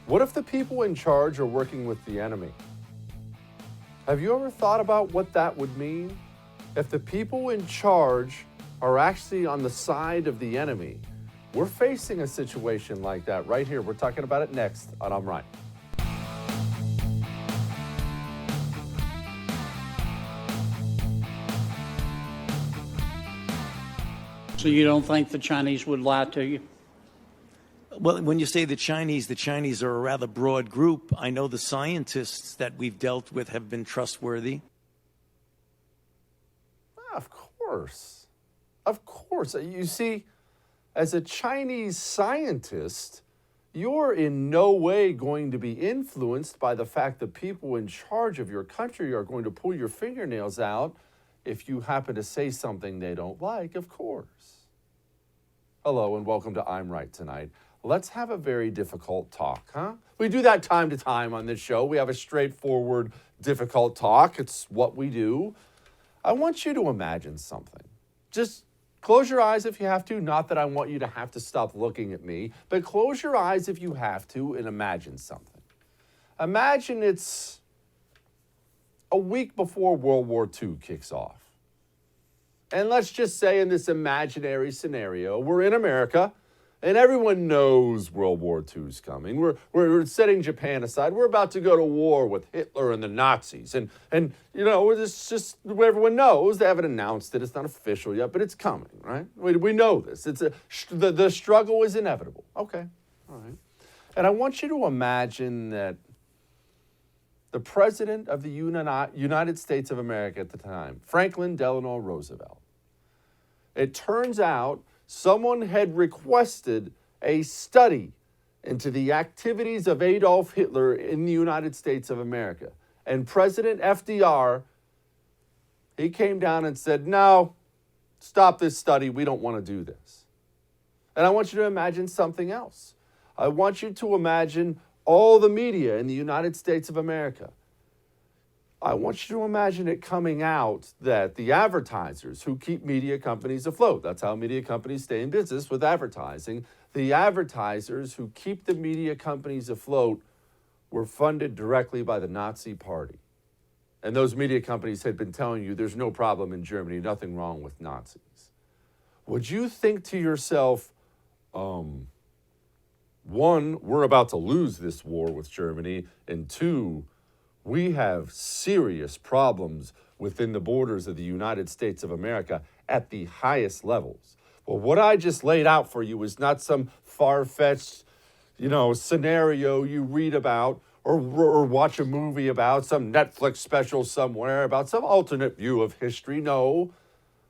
What if the people in charge are working with the enemy? Have you ever thought about what that would mean? If the people in charge are actually on the side of the enemy, we're facing a situation like that right here. We're talking about it next on I'm Right. So you don't think the Chinese would lie to you? Well, when you say the Chinese are a rather broad group. I know the scientists that we've dealt with have been trustworthy. Of course. Of course. You see, as a Chinese scientist, you're in no way going to be influenced by the fact that people in charge of your country are going to pull your fingernails out if you happen to say something they don't like, of course. Hello and welcome to I'm Right Tonight. Let's have a very difficult talk, huh? We do that time to time on this show. We have a straightforward, difficult talk. It's what we do. I want you to imagine something. Just close your eyes if you have to. Not that I want you to have to stop looking at me, but close your eyes if you have to and imagine something. Imagine it's a week before World War II kicks off. And let's just say in this imaginary scenario, we're in America, and everyone knows World War II is coming. We're setting Japan aside. We're about to go to war with Hitler and the Nazis. And you know, it's just everyone knows. They haven't announced it. It's not official yet, but it's coming, right? We know this. The struggle is inevitable. Okay, all right. And I want you to imagine that the president of the United States of America at the time, Franklin Delano Roosevelt, it turns out someone had requested a study into the activities of Adolf Hitler in the United States of America. And President FDR, he came down and said, no, stop this study. We don't want to do this. And I want you to imagine something else. I want you to imagine all the media in the United States of America. I want you to imagine it coming out that the advertisers who keep media companies afloat, that's how media companies stay in business with advertising, the advertisers who keep the media companies afloat were funded directly by the Nazi Party. And those media companies had been telling you there's no problem in Germany, nothing wrong with Nazis. Would you think to yourself, one, we're about to lose this war with Germany, and two, we have serious problems within the borders of the United States of America at the highest levels. Well, what I just laid out for you is not some far-fetched, scenario you read about or watch a movie about, some Netflix special somewhere about some alternate view of history. No,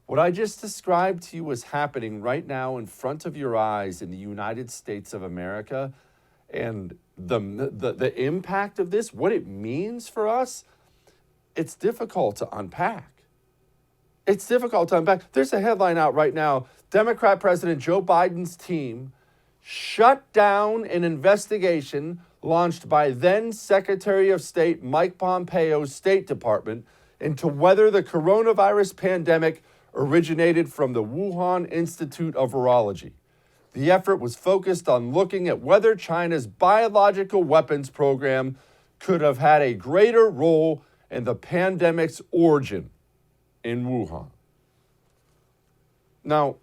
what I just described to you is happening right now in front of your eyes in the United States of America. And the impact of this, what it means for us, it's difficult to unpack. It's difficult to unpack. There's a headline out right now. Democrat President Joe Biden's team shut down an investigation launched by then Secretary of State Mike Pompeo's State Department into whether the coronavirus pandemic originated from the Wuhan Institute of Virology. The effort was focused on looking at whether China's biological weapons program could have had a greater role in the pandemic's origin in Wuhan. Now,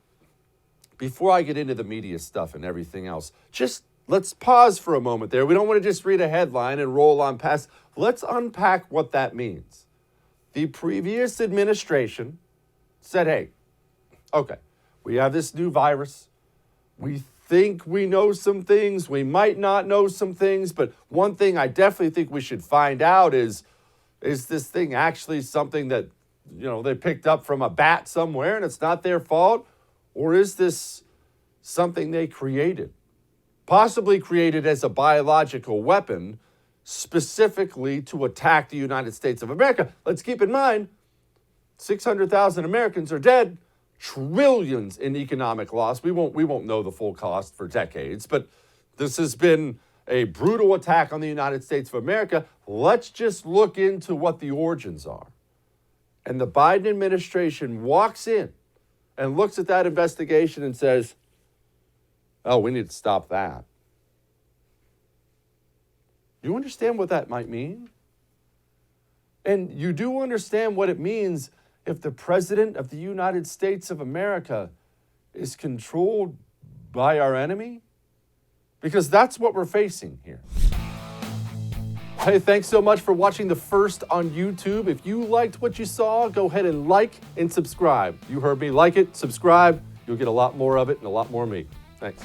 before I get into the media stuff and everything else, just let's pause for a moment there. We don't want to just read a headline and roll on past. Let's unpack what that means. The previous administration said, hey, okay, we have this new virus. We think we know some things. We might not know some things. But one thing I definitely think we should find out is this thing actually something that, they picked up from a bat somewhere and it's not their fault? Or is this something they created? Possibly created as a biological weapon specifically to attack the United States of America. Let's keep in mind, 600,000 Americans are dead. Trillions in economic loss. We won't know the full cost for decades, but this has been a brutal attack on the United States of America. Let's just look into what the origins are. And the Biden administration walks in and looks at that investigation and says, oh, we need to stop that. You understand what that might mean? And you do understand what it means if the President of the United States of America is controlled by our enemy? Because that's what we're facing here. Hey, thanks so much for watching The First on YouTube. If you liked what you saw, go ahead and like and subscribe. You heard me. Like it, subscribe. You'll get a lot more of it and a lot more of me. Thanks.